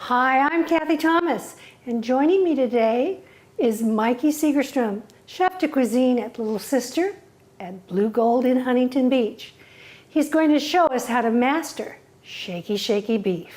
Hi, I'm Cathy Thomas, and joining me today is Mikey Segerstrom, chef de cuisine at Little Sister at Bluegold in Huntington Beach. He's going to show us how to master Shaky-Shaky beef.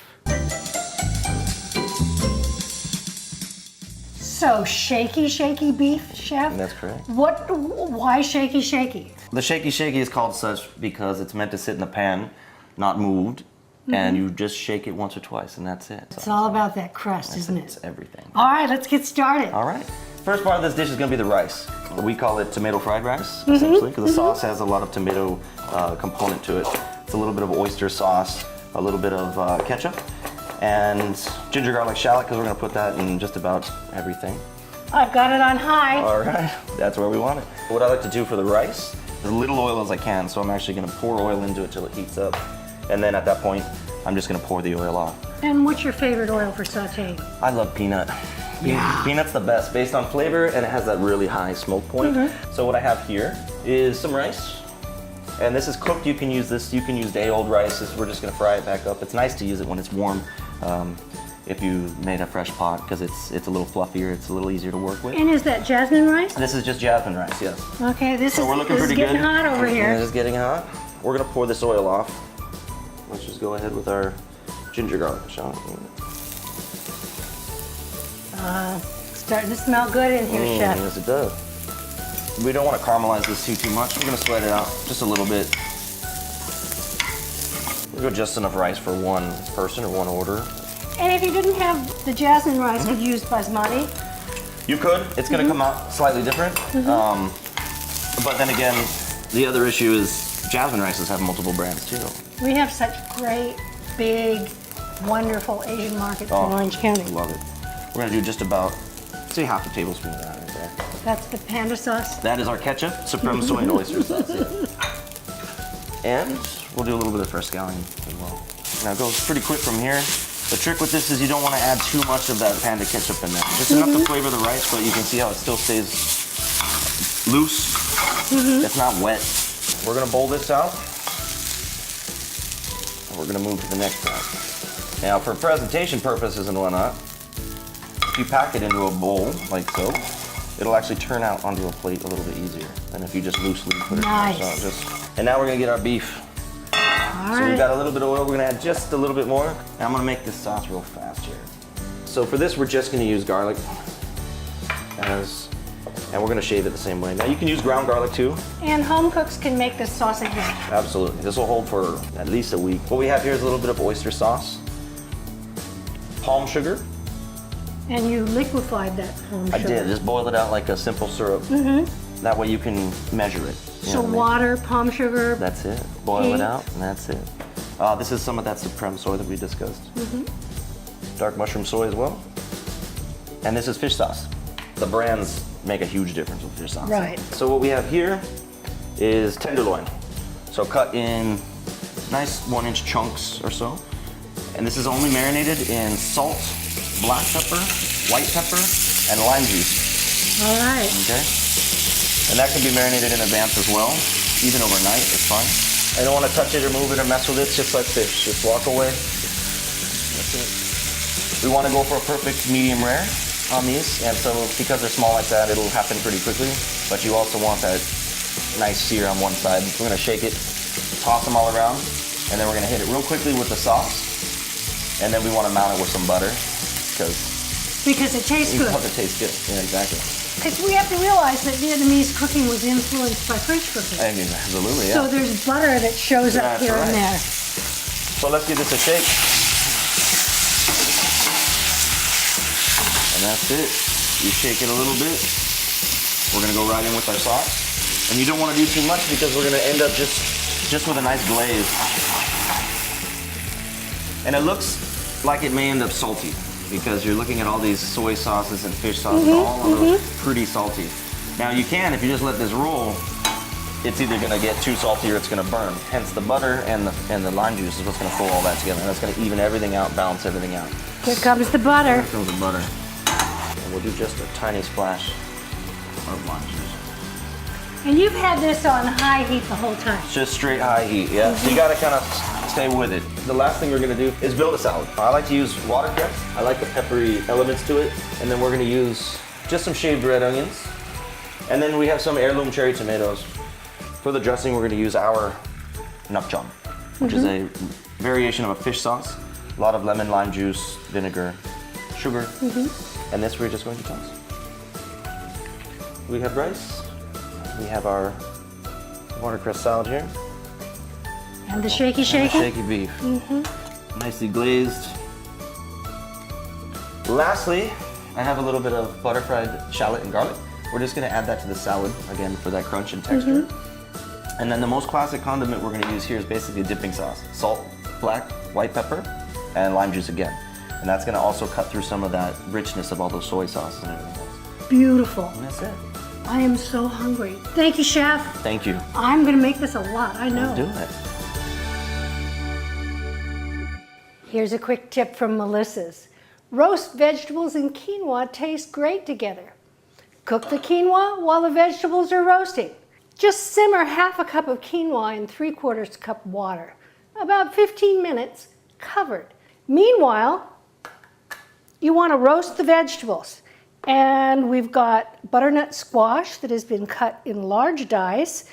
So, Shaky-Shaky beef, chef? That's correct. Why Shaky-Shaky? The Shaky-Shaky is called such because it's meant to sit in the pan, not moved, and you just shake it once or twice, and that's it. It's all about that crust, isn't it? It's everything. All right, let's get started. All right. First part of this dish is going to be the rice. We call it tomato fried rice, essentially, because the sauce has a lot of tomato component to it. It's a little bit of oyster sauce, a little bit of ketchup, and ginger garlic shallot, because we're going to put that in just about everything. I've got it on high. All right, that's where we want it. What I like to do for the rice, as little oil as I can, so I'm actually going to pour oil into it till it heats up. And then at that point, I'm just going to pour the oil off. And what's your favorite oil for sauteing? I love peanut. Yeah. Peanut's the best based on flavor, and it has that really high smoke point. So what I have here is some rice. And this is cooked. You can use this, you can use day-old rice. We're just going to fry it back up. It's nice to use it when it's warm. If you made a fresh pot, because it's a little fluffier, it's a little easier to work with. And is that jasmine rice? This is just jasmine rice, yes. Okay, this So we're looking pretty getting good. hot over here. It's getting hot. We're gonna pour this oil off. Let's just go ahead with our ginger garlic shallot. Starting to smell good in here, chef. Yes, it does. We don't want to caramelize this too much. We're gonna sweat it out just a little bit. We'll go just enough rice for one person or one order. And if you didn't have the jasmine rice, could you use basmati? You could. It's going to come out slightly different. But then again, the other issue is jasmine rices have multiple brands too. We have such great, big, wonderful Asian markets in Orange County. Love it. We're going to do just about, say, half a tablespoon of that right there. That's the panda sauce. That is our ketchup, supreme soy and oyster sauce. Yeah. And we'll do a little bit of fresh scallion as well. Now it goes pretty quick from here. The trick with this is you don't want to add too much of that panda ketchup in there. Just enough to flavor the rice, but you can see how it still stays loose. It's not wet. We're going to bowl this out. And we're going to move to the next part. Now, for presentation purposes and whatnot, if you pack it into a bowl like so, it'll actually turn out onto a plate a little bit easier than if you just loosely put it on. And now we're going to get our beef. So we've got a little bit of oil, we're gonna add just a little bit more. And I'm gonna make this sauce real fast here. So for this, we're just gonna use garlic and we're gonna shave it the same way. Now you can use ground garlic too. And home cooks can make this sauce again. Absolutely, this will hold for at least a week. What we have here is a little bit of oyster sauce, palm sugar. And you liquefied that palm sugar. I did, just boil it out like a simple syrup. That way you can measure it. So water, palm sugar. That's it. Boil it out, and that's it. This is some of that supreme soy that we discussed. Dark mushroom soy as well. And this is fish sauce. The brands make a huge difference with fish sauce. Right. So what we have here is tenderloin. So cut in nice 1-inch chunks or so. And this is only marinated in salt, black pepper, white pepper, and lime juice. All right. Okay. And that can be marinated in advance as well, even overnight, it's fine. I don't want to touch it or move it or mess with it, it's just like fish. Just walk away. That's it. We want to go for a perfect medium rare on these, and so because they're small like that, it'll happen pretty quickly. But you also want that nice sear on one side. We're going to shake it, toss them all around, and then we're going to hit it real quickly with the sauce. And then we want to mount it with some butter, because it tastes good. Because it tastes good, yeah, exactly. Because we have to realize that Vietnamese cooking was influenced by French cooking. Absolutely, yeah. So there's butter that shows up here and there. So let's give this a shake. And that's it. You shake it a little bit. We're gonna go right in with our sauce. And you don't want to do too much because we're gonna end up just with a nice glaze. And it looks like it may end up salty, because you're looking at all these soy sauces and fish sauces, all of those pretty salty. Now you can, if you just let this roll, it's either gonna get too salty or it's gonna burn. Hence the butter and the lime juice is what's gonna pull all that together. And that's gonna even everything out, balance everything out. Here comes the butter. Here comes the butter. And we'll do just a tiny splash of lime juice. And you've had this on high heat the whole time. Just straight high heat, yeah. So you gotta kind of stay with it. The last thing we're gonna do is build a salad. I like to use watercress. I like the peppery elements to it. And then we're gonna use just some shaved red onions. And then we have some heirloom cherry tomatoes. For the dressing, we're gonna use our nakjam, which is a variation of a fish sauce. A lot of lemon, lime juice, vinegar, sugar. And this we're just going to toss. We have rice. We have our watercress salad here. And the shaky-shaky? Shaky beef. Nicely glazed. Lastly, I have a little bit of butter-fried shallot and garlic. We're just gonna add that to the salad, again, for that crunch and texture. And then the most classic condiment we're gonna use here is basically a dipping sauce. Salt, black, white pepper, and lime juice again. And that's gonna also cut through some of that richness of all those soy sauces and everything else. Beautiful. And that's it. I am so hungry. Thank you, Chef. Thank you. I'm gonna make this a lot, I know. Let's do it. Here's a quick tip from Melissa's. Roast vegetables and quinoa taste great together. Cook the quinoa while the vegetables are roasting. Just simmer half a cup of quinoa in 3/4 cup water. About 15 minutes, covered. Meanwhile, you want to roast the vegetables. And we've got butternut squash that has been cut in large dice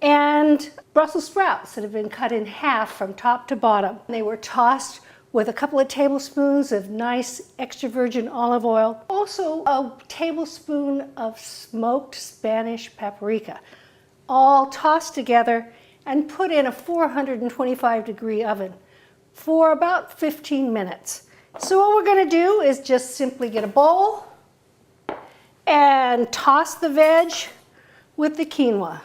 and Brussels sprouts that have been cut in half from top to bottom. They were tossed with a couple of tablespoons of nice extra virgin olive oil. Also a tablespoon of smoked Spanish paprika. All tossed together and put in a 425-degree oven for about 15 minutes. So what we're gonna do is just simply get a bowl and toss the veg with the quinoa.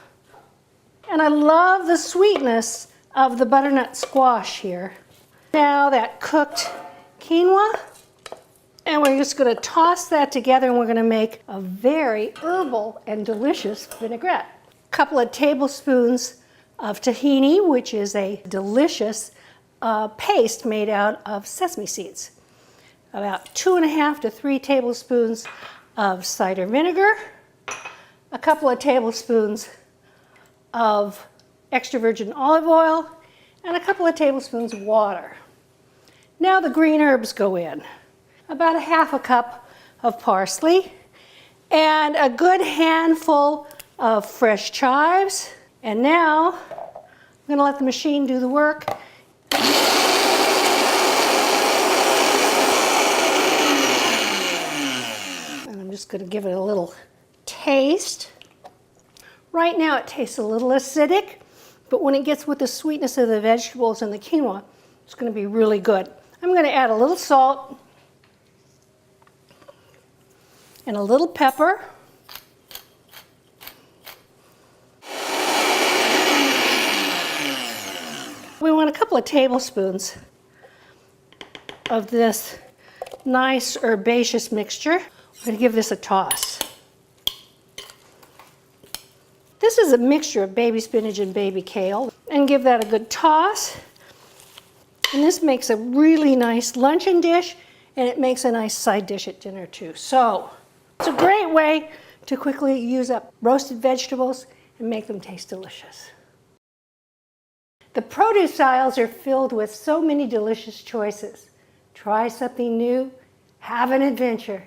And I love the sweetness of the butternut squash here. Now that cooked quinoa, and we're just gonna toss that together and we're gonna make a very herbal and delicious vinaigrette. A couple of tablespoons of tahini, which is a delicious paste made out of sesame seeds. About 2.5 to 3 tablespoons of cider vinegar, a couple of tablespoons of extra virgin olive oil, and a couple of tablespoons of water. Now the green herbs go in. About 1/2 cup of parsley and a good handful of fresh chives. And now I'm gonna let the machine do the work. And I'm just gonna give it a little taste. Right now it tastes a little acidic, but when it gets with the sweetness of the vegetables and the quinoa, it's gonna be really good. I'm gonna add a little salt and a little pepper. We want a couple of tablespoons of this nice herbaceous mixture. We're gonna give this a toss. This is a mixture of baby spinach and baby kale, and give that a good toss. And this makes a really nice luncheon dish, and it makes a nice side dish at dinner too. So it's a great way to quickly use up roasted vegetables and make them taste delicious. The produce aisles are filled with so many delicious choices. Try something new, have an adventure,